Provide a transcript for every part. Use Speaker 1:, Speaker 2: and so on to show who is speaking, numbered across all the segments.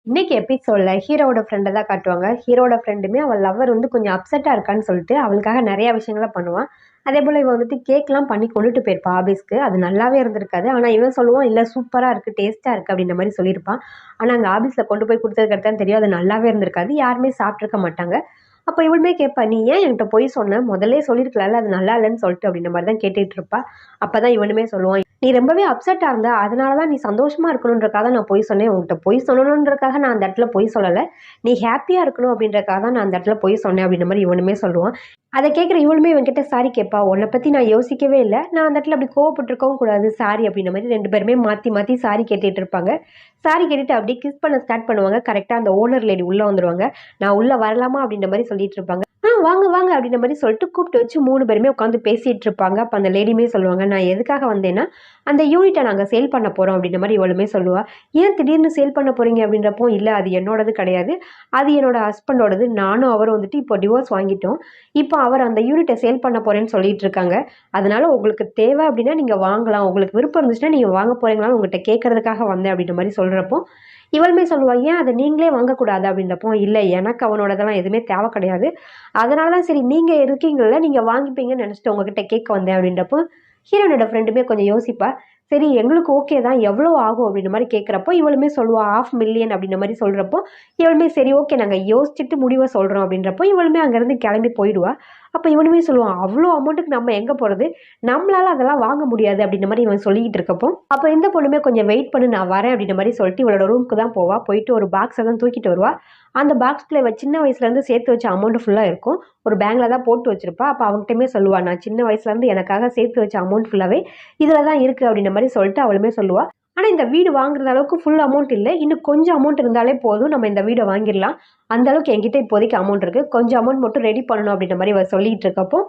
Speaker 1: இன்னைக்கு எபிசோட்ல ஹீரோவோட ஃப்ரெண்டை தான் காட்டுவாங்க. ஹீரோட ஃப்ரெண்டுமே அவள் லவ்வர் வந்து கொஞ்சம் அப்செட்டா இருக்கான்னு சொல்லிட்டு அவளுக்காக நிறைய விஷயங்களை பண்ணுவான். அதே போல இவன் வந்துட்டு கேக்லாம் பண்ணி கொண்டுட்டு போயிருப்பா ஆபீஸ்க்கு. அது நல்லாவே இருந்திருக்காது. ஆனா இவன் சொல்லுவான், இல்ல சூப்பரா இருக்கு, டேஸ்டா இருக்கு அப்படின்ற மாதிரி சொல்லியிருப்பான். ஆனா அங்க ஆபீஸ்ல கொண்டு போய் கொடுத்ததுக்கு அடுத்து தான் தெரியும் அது நல்லாவே இருந்திருக்காது. யாருமே சாப்பிட்டுருக்க மாட்டாங்க. அப்ப இவளுமே கேட்பா, நீ ஏன் என்கிட்ட போய் சொன்ன, முதல்ல சொல்லிருக்கலாம்ல அது நல்லா இல்லைன்னு சொல்லிட்டு அப்படின்ற மாதிரி தான் கேட்டுட்டு இருப்பா. அப்பதான் இவனுமே சொல்லுவான், நீ ரொம்பவே அப்செட்டா இருந்த, அதனாலதான் நீ சந்தோஷமா இருக்கணுன்றக்காக நான் போய் சொன்னேன். உன்கிட்ட போய் சொல்லணுன்றக்காக நான் அந்த இடத்துல போய் சொல்லல. நீ ஹாப்பியா இருக்கணும் அப்படின்றக்காக தான் நான் அந்த இடத்துல போய் சொன்னேன் அப்படின்ற மாதிரி இவனுமே சொல்லுவான். அதை கேட்குற இவளுமே இவன்கிட்ட சாரி கேட்பா. உன்னை பத்தி நான் யோசிக்கவே இல்லை, நான் அந்த இடத்துல அப்படி கோவப்பட்டிருக்கவும் கூடாது, சாரி அப்படின்ற மாதிரி ரெண்டு பேருமே மாத்தி மாத்தி சாரி கேட்டுட்டு இருப்பாங்க. சாரி கேட்டுட்டு அப்படியே கிஸ் பண்ண ஸ்டார்ட் பண்ணுவாங்க. கரெக்டா அந்த ஓனர் லேடி உள்ள வந்துருவாங்க. நான் உள்ள வரலாமா அப்படின்ற மாதிரி சொல்லிட்டு இருப்பாங்க. வாங்க வாங்க அப்படின்ற மாதிரி சொல்லிட்டு கூப்பிட்டு வச்சு 3 பேருமே உட்காந்து பேசிட்டு இருப்பாங்க. அப்ப அந்த லேடியுமே சொல்லுவாங்க, நான் எதுக்காக வந்தேன்னா அந்த யூனிட்டை நாங்க சேல் பண்ண போறோம் அப்படின்ற மாதிரி இவளுமே சொல்லுவா. ஏன் திடீர்னு சேல் பண்ண போறீங்க அப்படின்றப்போ, இல்ல அது என்னோடது கிடையாது, அது என்னோட ஹஸ்பண்டோடது. நானும் அவரும் வந்துட்டு இப்போ டிவோர்ஸ் வாங்கிட்டோம். இப்போ அவர் அந்த யூனிட்டை சேல் பண்ண போறேன்னு சொல்லிட்டு இருக்காங்க. அதனால உங்களுக்கு தேவை அப்படின்னா நீங்க வாங்கலாம், உங்களுக்கு விருப்பம் இருந்துச்சுன்னா நீங்க வாங்க போறீங்களான்னு உங்ககிட்ட கேட்கறதுக்காக வந்தேன் அப்படின்ற மாதிரி சொல்றப்போ, இவளுமே சொல்லுவா, ஏன் அதை நீங்களே வாங்கக்கூடாது அப்படின்றப்போ, இல்லை எனக்கு அவனோடதெல்லாம் எதுவுமே தேவை கிடையாது, அதனால தான் சரி நீங்கள் இருக்கீங்கள்ல நீங்கள் வாங்கிப்பீங்கன்னு நினச்சிட்டு உங்ககிட்ட கேட்க வந்தேன் அப்படின்றப்போ, ஹீரோனோட ஃப்ரெண்டுமே கொஞ்சம் யோசிப்பா. சரி எங்களுக்கு ஓகே தான், எவ்வளோ ஆகும் அப்படின்ற மாதிரி கேட்குறப்போ இவளுமே சொல்லுவா 500,000 அப்படின்ற மாதிரி சொல்கிறப்போ, இவளுமே சரி ஓகே நாங்கள் யோசிச்சுட்டு முடிவை சொல்கிறோம் அப்படின்றப்போ இவளுமே அங்கேருந்து கிளம்பி போயிடுவா. அப்போ இவனுமே சொல்லுவான், அவ்வளோ அமௌண்ட்டுக்கு நம்ம எங்கே போகிறது, நம்மளால அதெல்லாம் வாங்க முடியாது அப்படின்ற மாதிரி இவன் சொல்லிக்கிட்டு இருக்கப்போ, அப்போ இந்த பொண்ணுமே கொஞ்சம் வெயிட் பண்ணு நான் வரேன் அப்படின்ற மாதிரி சொல்லிட்டு இவளோட ரூமுக்கு தான் போவா. போயிட்டு ஒரு பாக்ஸை தான் தூக்கிட்டு வருவா. அந்த பாக்ஸ்ல இவ சின்ன வயசுலேருந்து சேர்த்து வச்ச அமௌண்ட் ஃபுல்லாக இருக்கும். ஒரு பேங்க்ல தான் போட்டு வச்சிருப்பா. அப்போ அவங்ககிட்டயுமே சொல்லுவா, நான் சின்ன வயசுலேருந்து எனக்காக சேர்த்து வச்ச அமௌண்ட் ஃபுல்லாகவே இதில் தான் இருக்குது அப்படின்ற மாதிரி சொல்லிட்டு அவளுமே சொல்லுவா. ஆனால் இந்த வீடு வாங்குறது அளவுக்கு ஃபுல் அமௌண்ட் இல்லை, இன்னும் கொஞ்சம் அமௌண்ட் இருந்தாலே போதும், நம்ம இந்த வீடை வாங்கிடலாம். அந்த அளவுக்கு என்கிட்ட இப்போதைக்கு அமௌண்ட் இருக்குது, கொஞ்சம் அமௌண்ட் மட்டும் ரெடி பண்ணணும் அப்படின்ற மாதிரி அவள் சொல்லிட்டு இருக்கப்போ,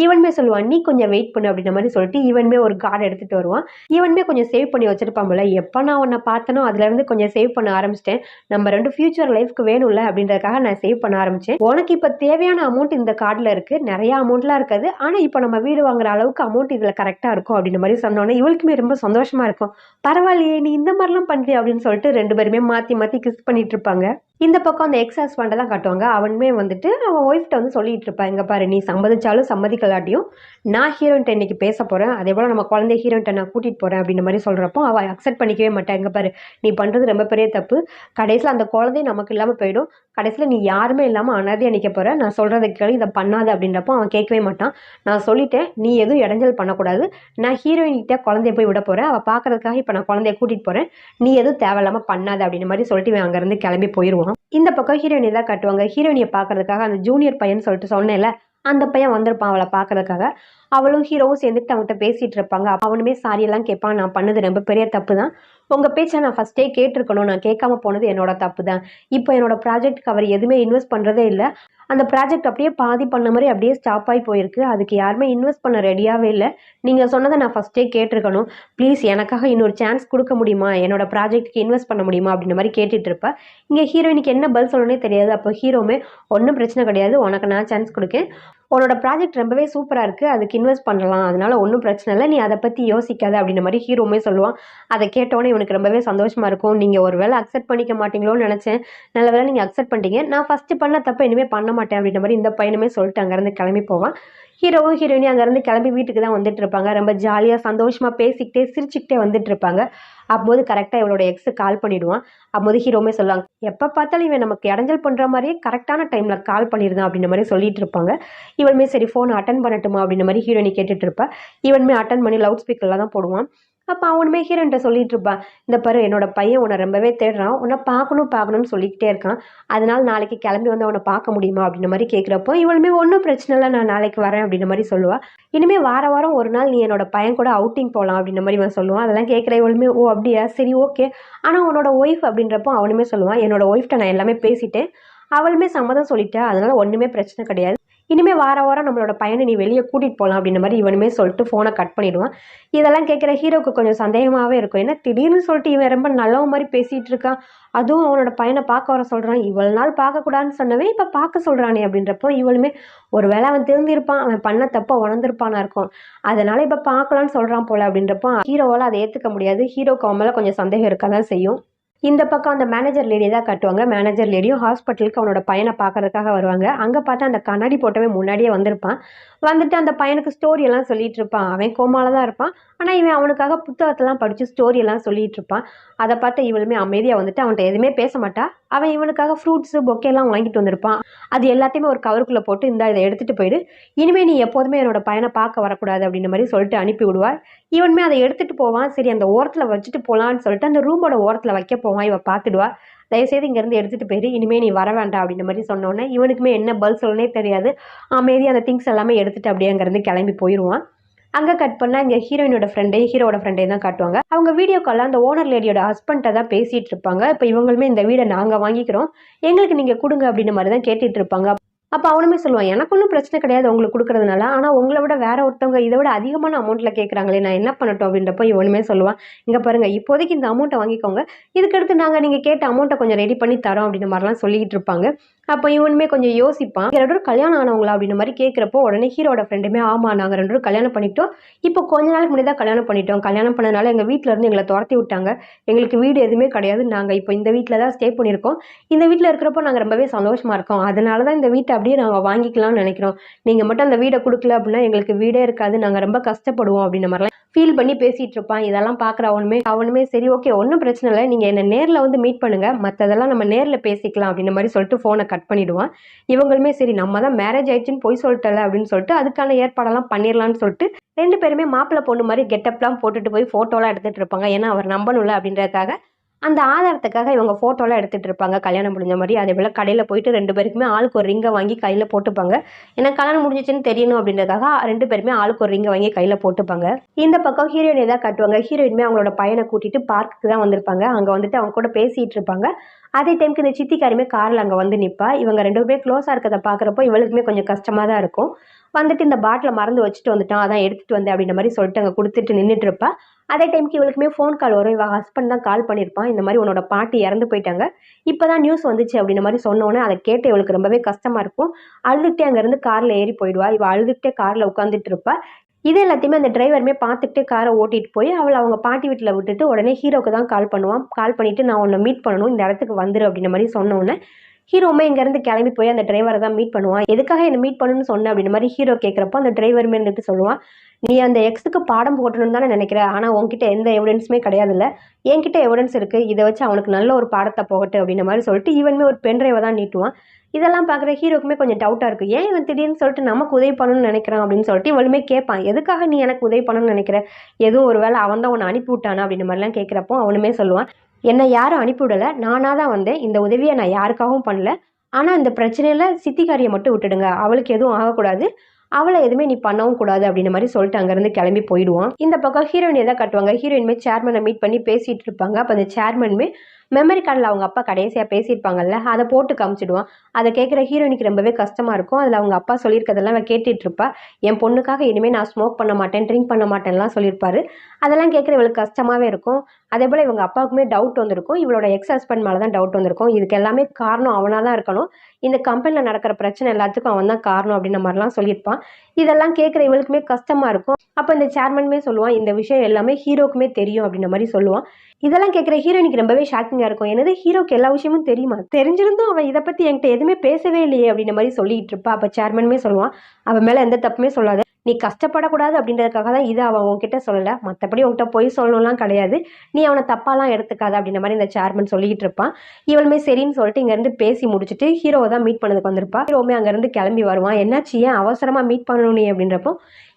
Speaker 1: இவனுமே சொல்லுவான், நீ கொஞ்சம் வெயிட் பண்ணு அப்படின்ற மாதிரி சொல்லிட்டு இவனுமே ஒரு கார்டு எடுத்துகிட்டு வருவான். இவனுமே கொஞ்சம் சேவ் பண்ணி வச்சிருப்பான் போல. எப்போ நான் உன்னை பார்த்தனோ அதுலேருந்து கொஞ்சம் சேவ் பண்ண ஆரம்பிச்சிட்டேன். நம்ம 2 ஃபியூச்சர் லைஃப்க்கு வேணும்ல அப்படின்றதுக்காக நான் சேவ் பண்ண ஆரம்பிச்சேன். உனக்கு இப்போ தேவையான அமௌண்ட் இந்த கார்டில் இருக்கு, நிறைய அமௌண்ட்லாம் இருக்காது, ஆனால் இப்போ நம்ம வீடு வாங்குற அளவுக்கு அமௌண்ட் இதில் கரெக்டாக இருக்கும் அப்படின்ற மாதிரி சொன்னோன்னே இவளுக்குமே ரொம்ப சந்தோஷமா இருக்கும். பரவாயில்லையே நீ இந்த மாதிரிலாம் பண்ணுறிய அப்படின்னு சொல்லிட்டு ரெண்டு பேருமே மாற்றி மாற்றி கிஸ் பண்ணிட்டு இருப்பாங்க. இந்த பக்கம் அந்த எக்ஸ் ஹஸ்பண்டை தான் காட்டுவாங்க. அவனுமே வந்துட்டு அவன் ஒய்ஃப்ட்ட வந்து சொல்லிட்டு இருப்பான், இங்கே பாரு நீ சம்மதிச்சாலும் சம்மதிக்கலாட்டியும் நான் ஹீரோயின்ட்ட இன்னைக்கு பேச போகிறேன், அதே போல் நம்ம குழந்தைய ஹீரோயின்ட்ட நான் கூட்டிகிட்டு போகிறேன் அப்படின்ற மாதிரி சொல்கிறப்போ அவள் அக்செப்ட் பண்ணிக்கவே மாட்டேன். இங்கே பாரு நீ பண்ணுறது ரொம்ப பெரிய தப்பு, கடைசியில் அந்த குழந்தைய நமக்கு இல்லாமல் போயிடும், கடைசியில் நீ யாருமே இல்லாமல் அனாதையாக நிற்க போகிற, நான் சொல்கிறத கேளு, இதை பண்ணாது அப்படின்றப்போ அவன் கேட்கவே மாட்டான். நான் சொல்லிட்டேன், நீ எதுவும் இடைஞ்சல் பண்ணக்கூடாது, நான் ஹீரோயின்கிட்ட குழந்தைய போய் விட போகிறேன், அவள் பார்க்கறதுக்காக இப்போ நான் குழந்தைய கூட்டிகிட்டு போகிறேன், நீ எதுவும் தேவையில்லாமல் பண்ணாது அப்படின்ற மாதிரி சொல்லிட்டு இவன் அங்கேருந்து கிளம்பி போயிடுவான். இந்த பக்கம் ஹீரோயினி தான் காட்டுவாங்க. ஹீரோயினியை பார்க்கறதுக்காக அந்த ஜூனியர் பையன் சொல்லிட்டு சொன்னேன்ல, அந்த பையன் வந்திருப்பான் அவளை பார்க்கறதுக்காக. அவளும் ஹீரோவும் சேர்ந்துட்டு அவன்கிட்ட பேசிட்டு இருப்பாங்க. அவனுமே சாரி எல்லாம் கேட்பான், நான் பண்ணது ரொம்ப பெரிய தப்பு தான், உங்க பேச்சை நான் ஃபர்ஸ்டே கேட்டிருக்கணும், நான் கேட்காம போனது என்னோட தப்பு தான், இப்போ என்னோட ப்ராஜெக்ட்க்கு அவர் எதுவுமே இன்வெஸ்ட் பண்ணுறதே இல்லை, அந்த ப்ராஜெக்ட் அப்படியே பாதி பண்ண மாதிரி அப்படியே ஸ்டாப் ஆகி போயிருக்கு, அதுக்கு யாருமே இன்வெஸ்ட் பண்ண ரெடியாகவே இல்லை, நீங்கள் சொன்னதை நான் ஃபஸ்ட்டே கேட்டிருக்கணும், ப்ளீஸ் எனக்காக இன்னொரு சான்ஸ் கொடுக்க முடியுமா, என்னோட ப்ராஜெக்ட்டுக்கு இன்வெஸ்ட் பண்ண முடியுமா அப்படின்ற மாதிரி கேட்டுட்டு இருப்பேன். இங்கே ஹீரோயினுக்கு என்ன பதில் சொல்லணும்னே தெரியாது. அப்போ ஹீரோமே, ஒன்றும் பிரச்சனை கிடையாது, உனக்கு நான் சான்ஸ் கொடுக்கேன், உன்னோட ப்ராஜெக்ட் ரொம்பவே சூப்பராக இருக்குது, அதுக்கு இன்வெஸ்ட் பண்ணலாம், அதனால ஒன்றும் பிரச்சனை இல்லை, நீ அதை பற்றி யோசிக்காத அப்படின்ற மாதிரி ஹீரோமே சொல்லுவான். அதை கேட்டோன்னே இவனுக்கு ரொம்பவே சந்தோஷமாக இருக்கும். நீங்கள் ஒரு வேளை அக்செப்ட் பண்ணிக்க மாட்டீங்களோன்னு நினச்சேன், நல்ல வேளை நீங்கள் அக்செப்ட் பண்ணிட்டீங்க, நான் ஃபஸ்ட்டு பண்ண தப்ப இனிமேல் பண்ண மாட்டேன் அப்படின்ற மாதிரி இந்த பையனுமே சொல்லிட்டு அங்கேருந்து கிளம்பி போவான். ஹீரோவும் ஹீரோயினி அங்கேருந்து கிளம்பி வீட்டுக்கு தான் வந்துட்டு இருப்பாங்க. ரொம்ப ஜாலியாக சந்தோஷமாக பேசிக்கிட்டே சிரிச்சுக்கிட்டே வந்துட்டு இருப்பாங்க. அப்போது கரெக்டாக இவளோட எக்ஸு கால் பண்ணிவிடுவான். அப்போது ஹீரோவுமே சொல்லுவாங்க, எப்போ பார்த்தாலும் இவன் நமக்கு இடைஞ்சல் பண்ணுற மாதிரியே கரெக்டான டைமில் கால் பண்ணியிருந்தான் அப்படின்ற மாதிரி சொல்லிட்டு இருப்பாங்க. இவளுமே சரி ஃபோன் அட்டன் பண்ணட்டுமா அப்படின்ற மாதிரி ஹீரோயினி கேட்டுட்டு இருப்பா. இவனுமே அட்டன் பண்ணி லவுட் ஸ்பீக்கரில் தான் போடுவான். அப்போ அவனுமே ஹீரோயின்ட்ட சொல்லிட்டு இருப்பான், இந்த பாரு என்னோட பையன் உன்னை ரொம்பவே தேடுறான், உன்னை பார்க்கணும்னு சொல்லிக்கிட்டே இருக்கான், அதனால நாளைக்கு கிளம்பி வந்து அவனை பார்க்க முடியுமா அப்படின்ற மாதிரி கேட்குறப்போ இவளுமே ஒன்றும் பிரச்சனை இல்லை, நான் நாளைக்கு வரேன் அப்படின்ற மாதிரி சொல்லுவா. இனிமேல் வாரம் ஒரு நாள் நீ என்னோட பையன் கூட அவுட்டிங் போகலாம் அப்படின்ற மாதிரி இவன் சொல்லுவான். அதெல்லாம் கேட்குற இவளுமே, ஓ அப்படியா சரி ஓகே, ஆனால் உன்னோட ஒய்ஃப் அப்படின்றப்போ அவனுமே சொல்லுவான், என்னோட ஒய்ஃப்ட்ட நான் எல்லாமே பேசிட்டேன், அவளுமே சம்மதம் சொல்லிட்டேன், அதனால ஒன்றுமே பிரச்சனை கிடையாது, இனிமேல் வாரம் நம்மளோட பையனை நீ வெளியே கூட்டிகிட்டு போகலாம் அப்படின்ற மாதிரி இவனுமே சொல்லிட்டு ஃபோனை கட் பண்ணிவிடுவான். இதெல்லாம் கேட்குற ஹீரோவுக்கு கொஞ்சம் சந்தேகமாகவே இருக்கும், ஏன்னா திடீர்னு சொல்லிட்டு இவன் ரொம்ப நல்லவ மாதிரி பேசிகிட்டு இருக்கான், அதுவும் அவனோட பையனை பார்க்க வர சொல்கிறான், இவ்வளோ நாள் பார்க்கக்கூடாதுன்னு சொன்னவே இப்போ பார்க்க சொல்கிறானே அப்படின்றப்போ இவளுமே ஒரு வேளை அவன் திருந்திருப்பான், அவன் பண்ண தப்ப உணர்ந்திருப்பானா இருக்கும், அதனால் இப்போ பார்க்கலான்னு சொல்கிறான் போல அப்படின்றப்போ ஹீரோவால் அதை ஏற்றுக்க முடியாது. ஹீரோக்கு அவன் மேலே கொஞ்சம் சந்தேகம் இருக்க தான் செய்யும். இந்த பக்கம் அந்த மேனேஜர் லேடியை தான் காட்டுவாங்க. மேனேஜர் லேடியும் ஹாஸ்பிட்டலுக்கு அவனோட பையனை பார்க்கறதுக்காக வருவாங்க. அங்கே பார்த்தா அந்த கண்ணாடி போட்டவன் முன்னாடியே வந்திருப்பான். வந்துட்டு அந்த பையனுக்கு ஸ்டோரி எல்லாம் சொல்லிட்டு இருப்பான். அவன் கோமால தான் இருப்பான். ஆனால் இவன் அவனுக்காக புத்தகத்தெல்லாம் படித்து ஸ்டோரி எல்லாம் சொல்லிட்டு இருப்பான். அதை பார்த்து இவளுமே அமைதியாக வந்துட்டு அவன்கிட்ட எதுவுமே பேச மாட்டா. அவன் இவனுக்காக ஃப்ரூட்ஸு பொக்கெல்லாம் வாங்கிட்டு வந்திருப்பான். அது எல்லாத்தையுமே ஒரு கவருக்குள்ளே போட்டு இதை எடுத்துகிட்டு போயிடு, இனிமேல் நீ எப்போதுமே என்னோட பையனை பார்க்க வரக்கூடாது அப்படின்ற மாதிரி சொல்லிட்டு அனுப்பி விடுவார். இவனுமே அதை எடுத்துகிட்டு போவான். சரி அந்த ஓரத்தில் வச்சுட்டு போகலான்னு சொல்லிட்டு அந்த ரூமோட ஓரத்தில் வைக்க போவான். இவன் பார்த்துடுவா. தயவுசெய்து இங்கேருந்து எடுத்துகிட்டு போயிரு, இனிமேல் நீ வர வேண்டாம் அப்படின்ற மாதிரி சொன்னோன்னே இவனுக்குமே என்ன பதில் சொல்லனே தெரியாது. அமைதியாக அந்த திங்ஸ் எல்லாமே எடுத்துகிட்டு அப்படியே அங்கேருந்து கிளம்பி போயிடுவான். அங்கே கட் பண்ணால் இங்கே ஹீரோயினோட ஹீரோட ஃப்ரெண்டே தான் காட்டுவாங்க. அவங்க வீடியோ காலில் அந்த ஓனர் லேடியோட ஹஸ்பண்ட்டை தான் பேசிகிட்டு இருப்பாங்க. இப்போ இவங்களுமே இந்த வீடை நாங்கள் வாங்கிக்கிறோம், எங்களுக்கு நீங்கள் கொடுங்க அப்படின்ற மாதிரி தான் கேட்டுட்டு இருப்பாங்க. அப்போ அவனுமே சொல்லுவான், எனக்கு ஒன்றும் பிரச்சனை கிடையாது உங்களுக்கு கொடுக்குறதுனால, ஆனால் உங்களை விட வேற ஒருத்தவங்க இதை விட அதிகமான அமௌண்ட்டில் கேட்குறாங்களே, நான் என்ன பண்ணட்டும் அப்படின்றப்போ இவனுமே சொல்லுவான், இங்கே பாருங்கள் இப்போதைக்கு இந்த அமௌண்ட்டை வாங்கிக்கோங்க, இதுக்கடுத்து நாங்கள் நீங்கள் கேட்ட அமௌண்ட்டை கொஞ்சம் ரெடி பண்ணி தரோம் அப்படின்ற மாதிரிலாம் சொல்லிக்கிட்டு இருப்பாங்க. அப்போ இவனுமே கொஞ்சம் யோசிப்பான். 2 பேரும் கல்யாணம் ஆனவங்களா அப்படின்ற மாதிரி கேட்குறப்போ உடனே ஹீரோட ஃப்ரெண்டுமே ஆமாம் நாங்கள் 2 பேரும் கல்யாணம் பண்ணிட்டோம், இப்போ கொஞ்ச நாளுக்கு முன்னாடி தான் கல்யாணம் பண்ணிட்டோம், கல்யாணம் பண்ணனால எங்கள் வீட்டில் இருந்து எங்களை துரத்தி விட்டாங்க, எங்களுக்கு வீடு எதுவுமே கிடையாது, நாங்கள் இப்போ இந்த வீட்டில் தான் ஸ்டே பண்ணியிருக்கோம், இந்த வீட்டில் இருக்கிறப்போ நாங்கள் ரொம்பவே சந்தோஷமாக இருக்கோம், அதனால தான் இந்த வீட்டை அப்படியே நாங்கள் வாங்கிக்கலாம்னு நினைக்கிறோம், நீங்கள் மட்டும் அந்த வீடை கொடுக்கல அப்படின்னா எங்களுக்கு வீடே இருக்காது, நாங்கள் ரொம்ப கஷ்டப்படுவோம் அப்படின்ற மாதிரிலாம் ஃபீல் பண்ணி பேசிகிட்டு இருப்பான். இதெல்லாம் பார்க்குற அவனுமே சரி ஓகே ஒன்றும் பிரச்சனை இல்லை, நீங்கள் என்னை நேரில் வந்து மீட் பண்ணுங்கள், மற்றதெல்லாம் நம்ம நேரில் பேசிக்கலாம் அப்படின்ற மாதிரி சொல்லிட்டு ஃபோனை கட் பண்ணிவிடுவான். இவங்களுமே சரி நம்ம தான் மேரேஜ் ஆயிடுச்சுன்னு போய் சொல்லிட்டல அப்படின்னு சொல்லிட்டு அதுக்கான ஏற்பாடெல்லாம் பண்ணிடலான்னு சொல்லிட்டு 2 பேருமே மாப்பிள்ளை பொண்ணு மாதிரி கெட்டப்லாம் போட்டுட்டு போய் ஃபோட்டோலாம் எடுத்துகிட்டு இருப்பாங்க. ஏன்னா அவர் நம்பணும்ல அப்படின்றதுக்காக அந்த ஆதாரத்துக்காக இவங்க ஃபோட்டோலாம் எடுத்துகிட்டு இருப்பாங்க கல்யாணம் முடிஞ்ச மாதிரி. அதே போல் கடையில் போயிட்டு 2 பேருக்குமே ஆளுக்கு ஒரு ரிங்கை வாங்கி கையில் போட்டுப்பாங்க. ஏன்னா கல்யாணம் முடிஞ்சிச்சுன்னு தெரியணும் அப்படின்றதுக்காக 2 பேருமே ஆளுக்கு ஒரு ரிங்கை வாங்கி கையில் போட்டுப்பாங்க. இந்த பக்கம் ஹீரோயினை தான் காட்டுவாங்க. ஹீரோயினுமே அவங்களோட பையனை கூட்டிகிட்டு பார்க்குக்கு தான் வந்திருப்பாங்க. அங்கே வந்துட்டு அவங்க கூட பேசிகிட்டு இருப்பாங்க. அதே டைமுக்கு இந்த சித்திக்காருமே காரில் அங்கே வந்து நிற்பா. இவங்க 2 பேரும் க்ளோஸாக இருக்கிறத பார்க்குறப்போ இவளுக்குமே கொஞ்சம் கஷ்டமாக தான் இருக்கும். வந்துட்டு இந்த பாட்டிலை மறந்து வச்சுட்டு வந்துட்டான், அதான் எடுத்துகிட்டு வந்தேன் அப்படின்ற மாதிரி சொல்லிட்டு அங்கே கொடுத்துட்டு நின்றுட்டு இருப்பா. அதே டைமுக்கு இவளுக்குமே ஃபோன் கால் வரும். இவள் ஹஸ்பண்ட் தான் கால் பண்ணியிருப்பான், இந்த மாதிரி உன்னோட பாட்டி இறந்து போயிட்டாங்க, இப்போ தான் நியூஸ் வந்துச்சு அப்படின்ற மாதிரி சொன்னோன்னே அதை கேட்டு இவளுக்கு ரொம்பவே கஷ்டமாக இருக்கும். அழுதுகிட்டே அங்கேருந்து காரில் ஏறி போயிடுவா. இவள் அழுதுகிட்டே காரில் உட்காந்துட்டு இருப்பா. இது எல்லாத்தையுமே அந்த டிரைவருமே பார்த்துட்டு காரை ஓட்டிகிட்டு போய் அவங்க பாட்டி வீட்டில் விட்டுட்டு உடனே ஹீரோக்கு தான் கால் பண்ணுவான். கால் பண்ணிவிட்டு நான் உன்னை மீட் பண்ணணும், இந்த இடத்துக்கு வந்துரு அப்படின்ற மாதிரி சொன்னோன்னே ஹீரோமே இங்கேருந்து கிளம்பி போய் அந்த டிரைவரை தான் மீட் பண்ணுவான். எதுக்காக என்னை மீட் பண்ணணும்னு சொன்னேன் அப்படின்ற மாதிரி ஹீரோ கேட்குறப்போ அந்த டிரைவருமே இருந்துட்டு சொல்லுவான், நீ அந்த எக்ஸுக்கு பாடம் போட்டணும்னு தானே நினைக்கிற, ஆனால் உன்கிட்ட எந்த எவிடன்ஸுமே கிடையாதுல்ல, என்கிட்ட எவிடன்ஸ் இருக்குது, இதை வச்சு அவனுக்கு நல்ல ஒரு பாடத்தை போகட்டு அப்படின்ற மாதிரி சொல்லிட்டு இவனுமே ஒரு பென்ட்ரைவை தான் நீட்டுவான். இதெல்லாம் பார்க்குற ஹீரோக்குமே கொஞ்சம் டவுட்டாக இருக்குது, ஏன் இவன் திடீர்னு சொல்லிட்டு நமக்கு உதவி பண்ணணும்னு நினைக்கிறான் அப்படின்னு சொல்லிட்டு இவளுமே கேட்பான், எதுக்காக நீ எனக்கு உதவி பண்ணணும்னு நினைக்கிற, எதுவும் ஒரு வேளை அவன் தான் உன்னை அனுப்பி விட்டானா அப்படின்ற மாதிரிலாம் கேட்குறப்போ அவனுமே சொல்லுவான், என்னை யாரும் அனுப்பிவிடலை, நானாக தான் வந்தேன், இந்த உதவியை நான் யாருக்காகவும் பண்ணல, ஆனால் இந்த பிரச்சனையில் சித்திக்காரியை மட்டும் விட்டுடுங்க, அவளுக்கு எதுவும் ஆகக்கூடாது, அவளை எதுவுமே நீ பண்ணவும் கூடாது அப்படின்ற மாதிரி சொல்லிட்டு அங்கேருந்து கிளம்பி போயிடுவான். இந்த பக்கம் ஹீரோயினை தான் காட்டுவாங்க. ஹீரோயின்மே சேர்மனை மீட் பண்ணி பேசிகிட்டு இருப்பாங்க. அப்போ அந்த சேர்மனுமே மெமரி கார்டில் அவங்க அப்பா கடைசியாக பேசியிருப்பாங்கல்ல, அதை போட்டு காமிச்சிடுவான். அதை கேட்குற ஹீரோயினுக்கு ரொம்பவே கஷ்டமாக இருக்கும். அதில் அவங்க அப்பா சொல்லியிருக்கதெல்லாம் அவள் கேட்டுட்டு இருப்பா. என் பொண்ணுக்காக இனிமேல் நான் ஸ்மோக் பண்ண மாட்டேன், ட்ரிங்க் பண்ண மாட்டேன்லாம் சொல்லியிருப்பாரு. அதெல்லாம் கேட்குற இவளுக்கு கஷ்டமாகவே இருக்கும். அதே போல் இவங்க அப்பாவுக்குமே டவுட் வந்திருக்கும், இவளோட எக்ஸ் ஹஸ்பண்ட் மேலே தான் டவுட் வந்திருக்கும். இதுக்கு எல்லாமே காரணம் அவனாக தான் இருக்கணும், இந்த கம்பெனியில் நடக்கிற பிரச்சனை எல்லாத்துக்கும் அவன் தான் காரணம் அப்படின்ற மாதிரிலாம் சொல்லியிருப்பான். இதெல்லாம் கேட்குற இவளுக்குமே கஷ்டமாக இருக்கும். அப்போ இந்த சேர்மனுமே சொல்லுவான், இந்த விஷயம் எல்லாமே ஹீரோக்குமே தெரியும் அப்படின்ற மாதிரி சொல்லுவான். இதெல்லாம் கேட்குற ஹீரோயினுக்கு ரொம்பவே ஷாக்கிங்காக இருக்கும். என்னது ஹீரோக்கு எல்லா விஷயமும் தெரியுமா, தெரிஞ்சிருந்தும் அவன் இதை பற்றி என்கிட்ட எதுவுமே பேசவே இல்லையே அப்படின்ற மாதிரி சொல்லிட்டு இருப்பா. அப்போ சேர்மனுமே சொல்லுவான், அவன் மேலே எந்த தப்புமே சொல்லாத, நீ கஷ்டப்படக்கூடாது அப்படின்றதுக்காக தான் இதை அவன் உன்கிட்ட சொல்லலை, மற்றபடி உன்கிட்ட போய் சொல்லணும்லாம் கிடையாது, நீ அவனை தப்பாலாம் எடுத்துக்காத அப்படின்ற மாதிரி இந்த சேர்மன் சொல்லிக்கிட்டு இருப்பான். இவளுமே சரின்னு சொல்லிட்டு இங்கேருந்து பேசி முடிச்சுட்டு ஹீரோவை தான் மீட் பண்ணதுக்கு வந்திருப்பா. ஹீரோவுமே அங்கேருந்து கிளம்பி வருவான். என்னாச்சு, ஏன் அவசரமாக மீட் பண்ணணும் நீ அப்படின்றப்போ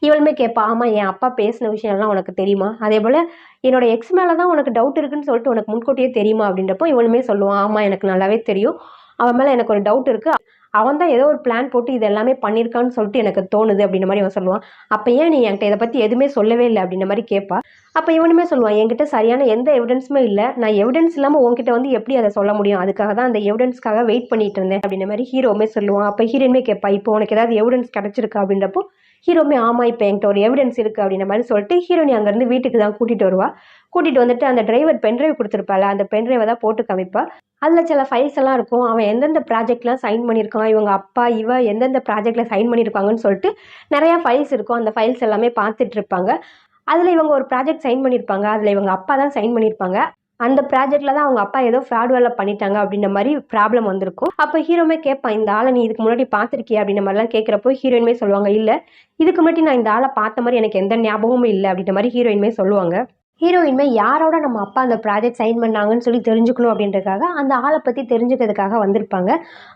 Speaker 1: இவளுமே கேட்பா, ஆமாம் என் அப்பா பேசின விஷயம்லாம் உனக்கு தெரியுமா, அதே போல் என்னோட எக்ஸ் மேலே தான் உனக்கு டவுட் இருக்குன்னு சொல்லிட்டு உனக்கு முன்கூட்டியே தெரியுமா அப்படின்றப்போ இவளுமே சொல்லுவான், ஆமாம் எனக்கு நல்லாவே தெரியும், அவன் மேலே எனக்கு ஒரு டவுட் இருக்குது, அவன் தான் ஏதோ ஒரு பிளான் போட்டு இது எல்லாமே பண்ணியிருக்கான்னு சொல்லிட்டு எனக்கு தோணுது அப்படின்ற மாதிரி அவன் சொல்லுவான். அப்போ ஏன் நீ என்கிட்ட இதை பற்றி எதுவுமே சொல்லவே இல்லை அப்படின்ற மாதிரி கேட்பா. அப்போ இவனுமே சொல்லுவான், என்கிட்ட சரியான எந்த எவிடன்ஸுமே இல்லை, நான் எவிடன்ஸ் இல்லாமல் உங்ககிட்ட வந்து எப்படி அதை சொல்ல முடியும், அதுக்காக தான் அந்த எவிடன்ஸ்க்காக வெயிட் பண்ணிட்டு இருந்தேன் அப்படின்ற மாதிரி ஹீரோவுமே சொல்லுவான். அப்போ ஹீரோயினுமே கேட்பா, இப்போ உனக்கு ஏதாவது எவிடன்ஸ் கிடச்சிருக்கா அப்படின்றப்போ ஹீரோவுமே ஆமாம் இப்போ என்கிட்ட ஒரு எவிடன்ஸ் இருக்குது அப்படின்ற மாதிரி சொல்லிட்டு ஹீரோனி அங்கேருந்து வீட்டுக்கு தான் கூட்டிகிட்டு வருவா. கூட்டிகிட்டு வந்துட்டு அந்த டிரைவர் பென்ட்ரைவ் கொடுத்துருப்பாள், அந்த பென்ட்ரைவை தான் போட்டு காமிப்பா. அதில் சில ஃபைல்ஸ் எல்லாம் இருக்கும், அவன் எந்தெந்த ப்ராஜெக்ட்லாம் சைன் பண்ணியிருக்கான், இவங்க அப்பா இவ எந்தெந்த ப்ராஜெக்டில் சைன் பண்ணியிருக்காங்கன்னு சொல்லிட்டு நிறையா ஃபைல்ஸ் இருக்கும். அந்த ஃபைல்ஸ் எல்லாமே பார்த்துட்டு இருப்பாங்க. அதில் இவங்க ஒரு ப்ராஜெக்ட் சைன் பண்ணியிருப்பாங்க, அதில் இவங்க அப்பா தான் சைன் பண்ணியிருப்பாங்க. அந்த ப்ராஜெக்ட்ல தான் அவங்க அப்பா ஏதோ ஃப்ராட் வேலை பண்ணிட்டாங்க அப்படின்ற மாதிரி ப்ராப்ளம் வந்திருக்கும். அப்போ ஹீரோமே கேட்பான், இந்த ஆளை நீ இதுக்கு முன்னாடி பார்த்துருக்கியா அப்படின்ற மாதிரிலாம் கேட்குறப்போ ஹீரோயினுமே சொல்லுவாங்க, இல்லை இதுக்கு முன்னாடி நான் இந்த ஆளை பார்த்த மாதிரி எனக்கு எந்த ஞாபகமும் இல்லை அப்படின்ற மாதிரி ஹீரோயினுமே சொல்லுவாங்க. ஹீரோயின்மே யாரோட நம்ம அப்பா அந்த ப்ராஜெக்ட் சைன் பண்ணாங்கன்னு சொல்லி தெரிஞ்சுக்கணும் அப்படின்றதுக்காக அந்த ஆளை பற்றி தெரிஞ்சுக்கிறதுக்காக வந்திருப்பாங்க.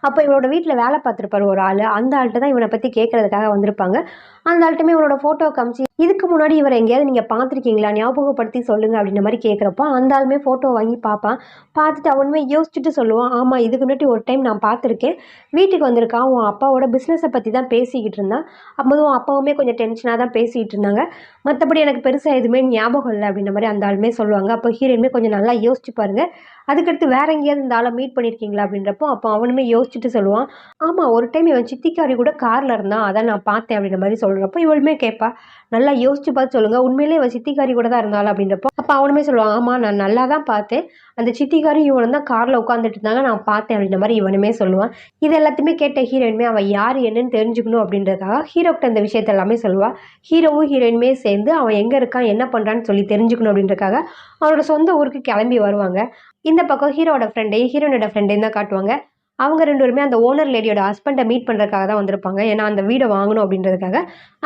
Speaker 1: அப்போ இவனோட வீட்டில் வேலை பார்த்துருப்பாரு ஒரு ஆள், அந்த ஆள்கிட்ட தான் இவனை பற்றி கேட்கறதுக்காக வந்திருப்பாங்க. அந்த ஆள்கிட்டமே இவனோட ஃபோட்டோ காமிச்சு, இதுக்கு முன்னாடி இவரை எங்கேயாவது நீங்கள் பார்த்துருக்கீங்களா, ஞாபகப்படுத்தி சொல்லுங்க அப்படின்ற மாதிரி கேட்குறப்போ அந்த ஆளுமே ஃபோட்டோ வாங்கி பார்ப்பான். பார்த்துட்டு அவனுமே யோசிச்சுட்டு சொல்லுவான், ஆமாம் இதுக்கு முன்னாடி ஒரு டைம் நான் பார்த்துருக்கேன், வீட்டுக்கு வந்திருக்கான், உன் அப்பாவோட பிஸ்னஸை பற்றி தான் பேசிக்கிட்டு இருந்தான், அப்போது உன் அப்பாவுமே கொஞ்சம் டென்ஷனாக தான் பேசிகிட்டு இருந்தாங்க, மற்றபடி எனக்கு பெருசாக எதுவுமே ஞாபகம் இல்லை அப்படின்ற மாதிரி அந்த ஆளுமே சொல்லுவாங்க. அப்போ ஹீரோயினுமே கொஞ்சம் நல்லா யோசிச்சு பாருங்க, அதுக்கடுத்து வேற எங்கேயாவது இந்த ஆளை மீட் பண்ணியிருக்கீங்களா அப்படின்றப்போ அப்போ அவனுமே யோசிச்சுட்டு சொல்லுவான், ஆமாம் ஒரு டைம் இவன் சித்திக்காரி கூட காரில் இருந்தான், அதான் நான் பார்த்தேன் அப்படின்ற மாதிரி சொல்கிறப்போ இவளுமே கேட்பா, நல்லா யோசிச்சு பார்த்து சொல்லுங்க, உண்மையிலே இவன் சித்திக்காரி கூட தான் இருந்தாலும் அப்படின்றப்போ அப்போ அவனுமே சொல்லுவான், ஆமாம் நான் நல்லா தான் பார்த்தேன், அந்த சித்திக்காரி இவனும் தான் காரில் உட்காந்துட்டு இருந்தாங்க, நான் பார்த்தேன் அப்படின்ற மாதிரி இவனுமே சொல்லுவான். இது எல்லாத்தையுமே கேட்ட ஹீரோயினுமே அவன் யார் என்னன்னு தெரிஞ்சுக்கணும் அப்படின்றதுக்காக ஹீரோக்கிட்ட அந்த விஷயத்த எல்லாமே சொல்லுவாள். ஹீரோவும் ஹீரோயினுமே சேர்ந்து அவன் எங்கே இருக்கான் என்ன பண்ணுறான்னு சொல்லி தெரிஞ்சுக்கணும் அப்படின்றதுக்காக அவனோட சொந்த ஊருக்கு கிளம்பி வருவாங்க. இந்த பக்கம் ஹீரோட ஃப்ரெண்டையும் ஹீரோனோட ஃப்ரெண்டையும் தான் காட்டுவாங்க. அவங்க 2 பேருமே அந்த ஓனர் லேடியோட ஹஸ்பண்டை மீட் பண்ணுறதுக்காக தான் வந்திருப்பாங்க. ஏன்னா அந்த வீடை வாங்கணும் அப்படின்றதுக்காக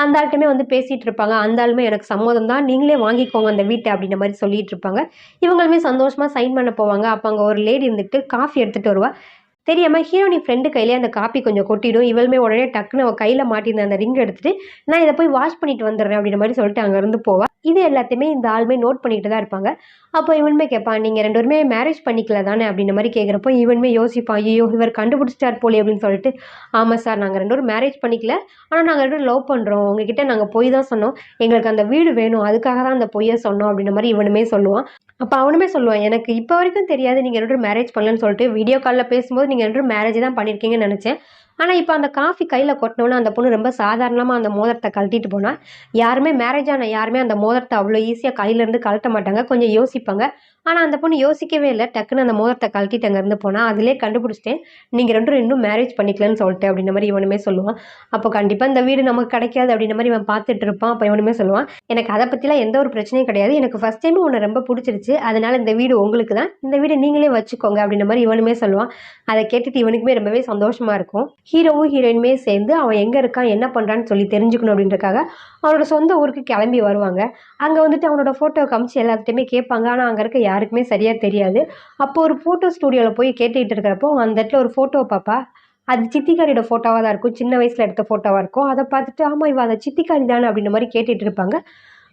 Speaker 1: அந்த ஆள்கிட்டமே வந்து பேசிகிட்டு இருப்பாங்க. அந்த ஆளுமே எனக்கு சம்மதம் தான், நீங்களே வாங்கிக்கோங்க அந்த வீட்டை அப்படின்ற மாதிரி சொல்லிட்டு இருப்பாங்க. இவங்களுமே சந்தோஷமாக சைன் பண்ண போவாங்க. அப்போ அங்கே ஒரு லேடி இருந்துட்டு காஃபி எடுத்துகிட்டு வருவா. தெரியாம ஹீரோனி ஃப்ரெண்டு கையிலே அந்த காப்பி கொஞ்சம் கொட்டிடும். இவளுமே உடனே டக்குன்னு அவள் கையில் மாட்டியிருந்த அந்த ரிங் எடுத்துட்டு, நான் இதை போய் வாஷ் பண்ணிட்டு வந்துடுறேன் அப்படின்ற மாதிரி சொல்லிட்டு அங்கேருந்து போவா. இது எல்லாத்தையுமே இந்த ஆளுமே நோட் பண்ணிட்டு தான் இருப்பாங்க. அப்போ இவனுமே கேட்பான், நீங்கள் 2 பேருமே மேரேஜ் பண்ணிக்கல தானே அப்படின்ற மாதிரி கேட்குறப்போ இவனுமே யோசிப்பான், ஐயோ இவர் கண்டுபிடிச்சிட்டார் போலே அப்படின்னு சொல்லிட்டு, ஆமாம் சார் நாங்கள் 2 பேரும் மேரேஜ் பண்ணிக்கல, ஆனால் நாங்கள் 2 பேரும் லவ் பண்ணுறோம், உங்ககிட்ட நாங்கள் பொய் தான் சொன்னோம், எங்களுக்கு அந்த வீடு வேணும் அதுக்காக தான் அந்த பொய்யை சொன்னோம் அப்படின்ற மாதிரி இவனுமே சொல்லுவான். அப்போ அவனுமே சொல்லுவான், எனக்கு இப்போ வரைக்கும் தெரியாது நீங்கள் 2 பேரும் மேரேஜ் பண்ணலன்னு சொல்லிட்டு, வீடியோ காலில் பேசும்போது நீங்கள் 2 பேரும் மேரேஜ் தான் பண்ணியிருக்கீங்கன்னு நினச்சேன், ஆனால் இப்போ அந்த காஃபி கையில் கொட்டினோன்னு அந்த பொண்ணு ரொம்ப சாதாரணமாக அந்த மோதிரத்தை கழட்டிட்டு போனால், யாருமே மேரேஜ் ஆன யாருமே அந்த மோதிரத்தை அவ்வளோ ஈஸியாக கையிலேருந்து கழட்ட மாட்டாங்க, கொஞ்சம் யோசிப்பாங்க. ஆனால் அந்த பொண்ணு யோசிக்கவே இல்லை, டக்குன்னு அந்த மோதிரத்தை கழட்டிட்டு அங்கேருந்து போனால், அதிலே கண்டுபிடிச்சிட்டேன் நீங்கள் 2 பேரும் இன்னும் மேரேஜ் பண்ணிக்கலன்னு சொல்லிட்டு அப்படின்ற மாதிரி இவனுமே சொல்லுவான். அப்போ கண்டிப்பாக இந்த வீடு நமக்கு கிடைக்காது அப்படின்ற மாதிரி இவன் பார்த்துட்டு இருப்பான். அப்போ இவனுமே சொல்லுவான், எனக்கு அதை பற்றிலாம் எந்த ஒரு பிரச்சனையும் கிடையாது, எனக்கு ஃபஸ்ட் டைம் உன்னை ரொம்ப பிடிச்சிருச்சு, அதனால இந்த வீடு உங்களுக்கு தான், இந்த வீடு நீங்களே வச்சுக்கோங்க அப்படின்ற மாதிரி இவனுமே சொல்லுவான். அதை கேட்டுட்டு இவனுக்குமே ரொம்பவே சந்தோஷமாக இருக்கும். ஹீரோவும் ஹீரோயினுமே சேர்ந்து அவன் எங்கே இருக்கான் என்ன பண்ணுறான்னு சொல்லி தெரிஞ்சுக்கணும் அப்படின்றக்காக அவனோட சொந்த ஊருக்கு கிளம்பி வருவாங்க. அங்கே வந்துட்டு அவனோட ஃபோட்டோ காமிச்சு எல்லாத்தையுமே கேட்பாங்க. ஆனால் அங்கே இருக்க யாருக்குமே சரியாக தெரியாது. அப்போ ஒரு ஃபோட்டோ ஸ்டூடியோவில் போய் கேட்டுக்கிட்டு இருக்கிறப்போ அந்த இடத்துல ஒரு ஃபோட்டோவை பார்ப்பா. அது சித்திக்காரியோட ஃபோட்டோவாக தான் இருக்கும், சின்ன வயசில் எடுத்த ஃபோட்டோவாக இருக்கும். அதை பார்த்துட்டு ஆமாம் இவ அதை சித்திக்காரி தானே அப்படின்ற மாதிரி கேட்டுட்டு இருப்பாங்க.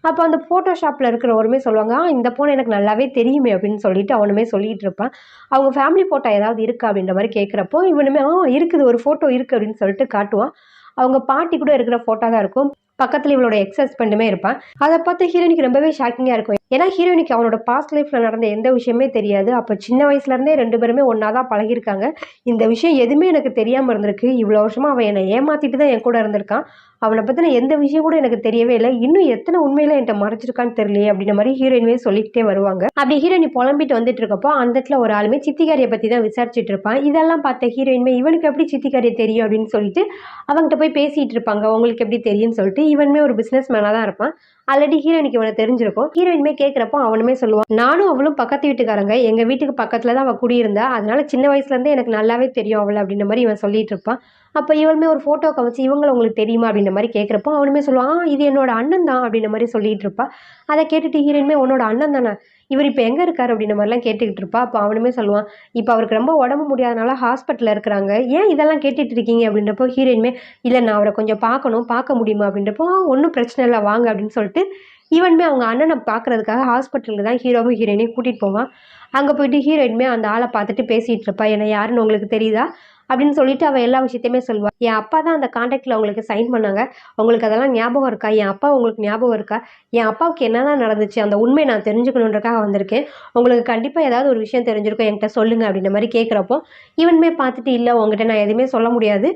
Speaker 1: அப்போ அந்த ஃபோட்டோஷாப்பில் இருக்கிறவருமே சொல்லுவாங்க, இந்த பொண்ணு எனக்கு நல்லாவே தெரியுமே அப்படின்னு சொல்லிட்டு அவனுமே சொல்லிட்டு இருப்பான். அவங்க ஃபேமிலி ஃபோட்டோ ஏதாவது இருக்கா அப்படின்ற மாதிரி கேட்குறப்போ இவனுமே இருக்குது ஒரு ஃபோட்டோ இருக்குது அப்படின்னு சொல்லிட்டு காட்டுவான். அவங்க பாட்டி கூட இருக்கிற ஃபோட்டோ தான் இருக்கும். பக்கத்தில் இவளோட எக்ஸ் ஹஸ்பண்டுமே இருப்பான். அதை பார்த்து ஹீரோயினுக்கு ரொம்பவே ஷாக்கிங்காக இருக்கும். ஏன்னா ஹீரோயினுக்கு அவனோட பாஸ்ட் லைஃப்பில் நடந்த எந்த விஷயமே தெரியாது. அப்போ சின்ன வயசுலேருந்தே 2 பேருமே ஒன்றா தான் பழகியிருக்காங்க. இந்த விஷயம் எதுவுமே எனக்கு தெரியாமல் இருந்திருக்கு. இவ்வளோ வருஷமாக அவன் என்னை ஏமாற்றிட்டு தான் என் கூட இருந்திருக்கான். அவனை பற்றின எந்த விஷயம் கூட எனக்கு தெரியவே இல்லை. இன்னும் எத்தனை உண்மையில என்கிட்ட மறைச்சிருக்கான்னு தெரியலையே அப்படின்ற மாதிரி ஹீரோயின்மே சொல்லிக்கிட்டே வருவாங்க. அப்படி ஹீரோயின் புலம்பிட்டு வந்துட்டு இருக்கப்போ அந்த இடத்துல ஒரு ஆளுமே சித்திக்காரியை பற்றி தான் விசாரிச்சுட்டு இருப்பான். இதெல்லாம் பார்த்த ஹீரோயின்மே இவனுக்கு எப்படி சித்திக்காரியை தெரியும் அப்படின்னு சொல்லிட்டு அவங்ககிட்ட போய் பேசிகிட்டு இருப்பாங்க. உங்களுக்கு எப்படி தெரியும்னு சொல்லிட்டு இவனுமே ஒரு பிஸ்னஸ் மேனாக தான் இருப்பான். ஆல்ரெடி ஹீரோயினுக்கு இவனை தெரிஞ்சிருக்கும். ஹீரோயின்மே கேட்குறப்போ அவனுமே சொல்லுவான், நானும் அவளும் பக்கத்து வீட்டுக்காரங்க, எங்கள் வீட்டுக்கு பக்கத்தில் தான் அவள் குடியிருந்தா, அதனால சின்ன வயசுலேருந்தே எனக்கு நல்லாவே தெரியும் அவளை அப்படின்ற மாதிரி இவன் சொல்லிட்டு இருப்பான். அப்போ இவனுமே ஒரு ஃபோட்டோ காமிச்சு இவங்களை உங்களுக்கு தெரியுமா அப்படின்ற மாதிரி கேட்குறப்போ அவனுமே சொல்லுவான், இது என்னோட அண்ணன் தான் அப்படின்ற மாதிரி சொல்லிட்டு இருப்பா. அதை கேட்டுட்டு ஹீரோயின்மே உன்னோட அண்ணன் தானே, இவர் இப்போ எங்கே இருக்காரு அப்படின்ற மாதிரிலாம் கேட்டுக்கிட்டு இருப்பா. அப்போ அவனுமே சொல்லுவான், இப்போ அவருக்கு ரொம்ப உடம்பு முடியாதனால ஹாஸ்பிட்டலில் இருக்கிறாங்க, ஏன் இதெல்லாம் கேட்டுட்டு இருக்கீங்க அப்படின்றப்போ ஹீரோயின்மே இல்லை நான் அவரை கொஞ்சம் பார்க்கணும், பார்க்க முடியுமா அப்படின்றப்போ ஒன்றும் பிரச்சனை இல்லை வாங்க அப்படின்னு சொல்லிட்டு இவனுமே அவங்க அண்ணனை பார்க்குறதுக்காக ஹாஸ்பிட்டலுக்கு தான் ஹீரோவும் ஹீரோயினையும் கூட்டிகிட்டு போவான். அங்கே போயிட்டு ஹீரோயின்மே அந்த ஆளை பார்த்துட்டு பேசிகிட்டு இருப்பா. என்ன யாருன்னு உங்களுக்கு தெரியுதா அப்படின்னு சொல்லிட்டு அவள் எல்லா விஷயத்தையுமே சொல்லுவாள். என் அப்பா தான் அந்த கான்ட்ராக்டில் உங்களுக்கு சைன் பண்ணாங்க, உங்களுக்கு அதெல்லாம் ஞாபகம் இருக்கா, என் அப்பா உங்களுக்கு ஞாபகம் இருக்கா, என் அப்பாவுக்கு என்ன தான் நடந்துச்சு அந்த உண்மை நான் தெரிஞ்சுக்கணுன்றக்காக வந்திருக்கேன், உங்களுக்கு கண்டிப்பாக ஏதாவது ஒரு விஷயம் தெரிஞ்சிருக்கும் என்கிட்ட சொல்லுங்கள் அப்படின்ற மாதிரி கேட்குறப்போ இவனுமே பார்த்துட்டு இல்லை உங்ககிட்ட நான் எதுவுமே சொல்ல முடியாது,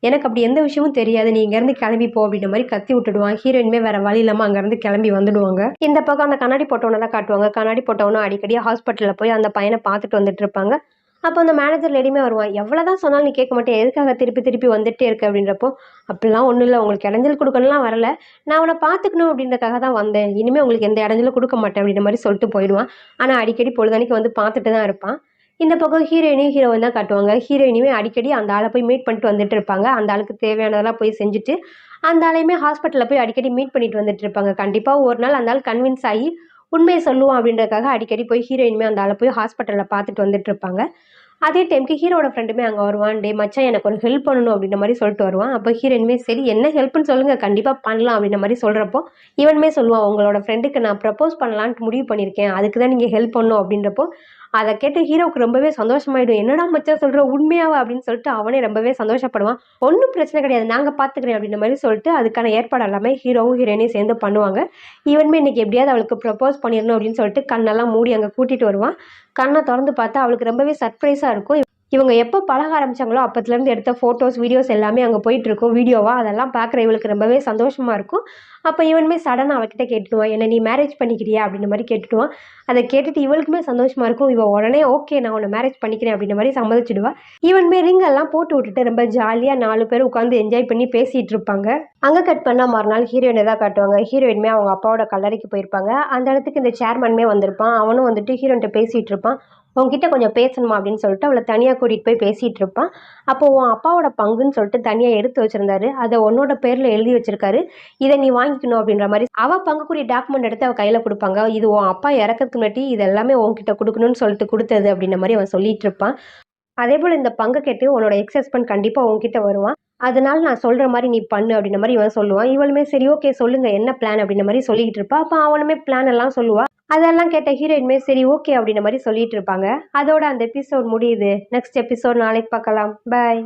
Speaker 1: எனக்கு அப்படி எந்த விஷயமும் தெரியாது, நீ இங்கேருந்து கிளம்பி போ அப்படின்ற மாதிரி கத்தி விட்டுடுவான். ஹீரோயின்மே வேற வழி இல்லாமல் அங்கேருந்து கிளம்பி வந்துடுவாங்க. இந்த பக்கம் அந்த கண்ணாடி போட்டவனை தான் காட்டுவாங்க. கண்ணாடி போட்டவனும் அடிக்கடி ஹாஸ்பிட்டலில் போய் அந்த பையனை பார்த்துட்டு வந்துட்டு இருப்பாங்க. அப்போ அந்த மேனேஜர் லேடியுமே வருவான். எவ்வளோதான் சொன்னாலும் நீ கேட்க மாட்டியா? எதுக்காக திருப்பி திருப்பி வந்துட்டே இருக்க? அப்படின்றப்போ, அப்படிலாம் ஒண்ணும் இல்ல. உங்களுக்கு இடைஞ்சல் குடுக்கணும்லாம் வரல. நான் உன்ன பார்த்துக்கணும் அப்படின்றதுக்காக தான் வந்தேன். இனிமே உங்களுக்கு எந்த இடைஞ்சலும் குடுக்க மாட்டேன் அப்படின்ற மாரி சொல்லிட்டு போயிடுவான். ஆனா அடிக்கடி பொழுதன்னைக்கு வந்து பார்த்துட்டு தான் இருப்பான். இந்த பக்கம் ஹீரோயினையும் ஹீரோவும் தான் காட்டுவாங்க. ஹீரோயினுமே அடிக்கடி அந்த ஆள போய் மீட் பண்ணிட்டு வந்துட்டு இருப்பாங்க. அந்த ஆளுக்கு தேவையானதெல்லாம் போய் செஞ்சுட்டு, அந்த ஆளையுமே ஹாஸ்பிட்டல்ல போய் அடிக்கடி மீட் பண்ணிட்டு வந்துட்டு இருப்பாங்க. கண்டிப்பா ஒரு நாள் அந்த ஆள் கன்வின்ஸ் ஆயி உண்மைய சொல்லுவான் அப்படின்றதுக்காக அடிக்கடி போய் ஹீரோயினுமே அந்த ஆள போய் ஹாஸ்பிட்டல்ல பார்த்துட்டு வந்துட்டு இருப்பாங்க. அதே டைம்க்கு ஹீரோவோட ஃப்ரெண்டுமே அங்க வருவான். "டேய் மச்சான் எனக்கு ஒரு ஹெல்ப் பண்ணணும்" அப்படின்ற மாரி சொல்லிட்டு வருவான். அப்ப ஹீரோயினுமே சரி என்ன ஹெல்ப்ன்னு சொல்லுங்க கண்டிப்பா பண்ணலாம் அப்படின்ற மாரி சொல்றப்போ, இவனுமே சொல்லுவான், "உங்களோட ஃப்ரெண்டுக்கு நான் ப்ரப்போஸ் பண்ணலான்ட்டு முடிவு பண்ணியிருக்கேன். அதுக்கு தான் நீங்க ஹெல்ப் பண்ணணும்" அப்படின்றப்போ, அத கேட்டு ஹீரோவுக்கு ரொம்பவே சந்தோஷமாயிடும். "என்னடா மச்சான் சொல்ற உண்மையாவா?" அப்படின்னு சொல்லிட்டு அவனே ரொம்பவே சந்தோஷப்படுவான். "ஒண்ணும் பிரச்சனை கிடையாது. நாங்க பார்த்துக்கிறேன்" அப்படின்ற மாரி சொல்லிட்டு அதுக்கான ஏற்பாடு எல்லாமே ஹீரோவும் ஹீரோயினையும் சேர்ந்து பண்ணுவாங்க. இவனுமே இன்னைக்கு எப்படியாவது அவளுக்கு ப்ரப்போஸ் பண்ணிறணும் அப்படின்னு சொல்லிட்டு கண்ணெல்லாம் மூடி அங்க கூட்டிட்டு வருவான். கண்ண தொறந்து பார்த்தா அவளுக்கு ரொம்பவே சர்ப்ரைஸா இருக்கும். இவங்க எப்போ பழக ஆரம்பிச்சாங்களோ அப்பத்துலேருந்து எடுத்த ஃபோட்டோஸ், வீடியோஸ் எல்லாமே அங்கே போயிட்டுருக்கும் வீடியோவா. அதெல்லாம் பார்க்குற இவளுக்கு ரொம்பவே சந்தோஷமா இருக்கும். அப்போ இவனுமே சடனா அவகிட்ட கேட்டுடுவான். "என்ன நீ மேரேஜ் பண்ணிக்கிறியா?" அப்படின்ற மாரி கேட்டுடுவான். அத கேட்டுட்டு இவளுக்குமே சந்தோஷமா இருக்கும். இவ உடனே ஓகே நான் உன்ன மேரேஜ் பண்ணிக்கிறேன் அப்படின்ற மாரி சம்மதிச்சுடுவா. இவனுமே ரிங் எல்லாம் போட்டு விட்டுட்டு ரொம்ப ஜாலியா 4 பேரும் உட்காந்து என்ஜாய் பண்ணி பேசிட்டு இருப்பாங்க. அங்க கட் பண்ணா மறுநாள் ஹீரோயின தான் காட்டுவாங்க. ஹீரோயினுமே அவங்க அப்பாவோட கல்லறைக்கு போயிருப்பாங்க. அந்த இடத்துக்கு இந்த சேர்மேனுமே வந்திருப்பான். அவனும் வந்துட்டு ஹீரோயின்ட்ட பேசிட்டு இருப்பான். "உன்கிட்ட கொஞ்சம் பேசணுமா" அப்படின்னு சொல்லிட்டு அவள தனியா கூட்டிட்டு போய் பேசிட்டு இருப்பான். அப்போ உன் அப்பாவோட பங்குன்னு சொல்லிட்டு தனியா எடுத்து வச்சிருந்தாரு. அத உன்னோட பேர்ல எழுதி வச்சிருக்காரு. இத நீ வாங்கிக்கணும் அப்படின்ற மாரி அவ பங்குக்குரிய டாக்குமெண்ட் எடுத்து அவ கையில குடுப்பாங்க. "இது உன் அப்பா இறக்கறதுக்கு முன்னாடி இது எல்லாமே உன்கிட்ட குடுக்கணும்னு சொல்லிட்டு குடுத்தது" அப்படின்ற மாரி அவன் சொல்லிட்டு இருப்பான். அதேபோல இந்த பங்க கேட்டு உன்னோட எக்ஸ் ஹஸ்பண்ட் கண்டிப்பா உன்கிட்ட வருவான். அதனால நான் சொல்ற மாரி நீ பண்ணு அப்படின்ற மாரி இவன் சொல்லுவான். இவளுமே சரி ஓகே சொல்லுங்க என்ன பிளான் அப்படின்ற மாரி சொல்லிக்கிட்டு இருப்பா. அப்ப அவனுமே பிளான் எல்லாம் சொல்லுவா. அதெல்லாம் கேட்ட ஹீரோயினுமே சரி ஓகே அப்படின்ற மாரி சொல்லிட்டு இருப்பாங்க. அதோட அந்த எபிசோட் முடியுது. நெக்ஸ்ட் எபிசோட் நாளைக்கு பார்க்கலாம். பாய்.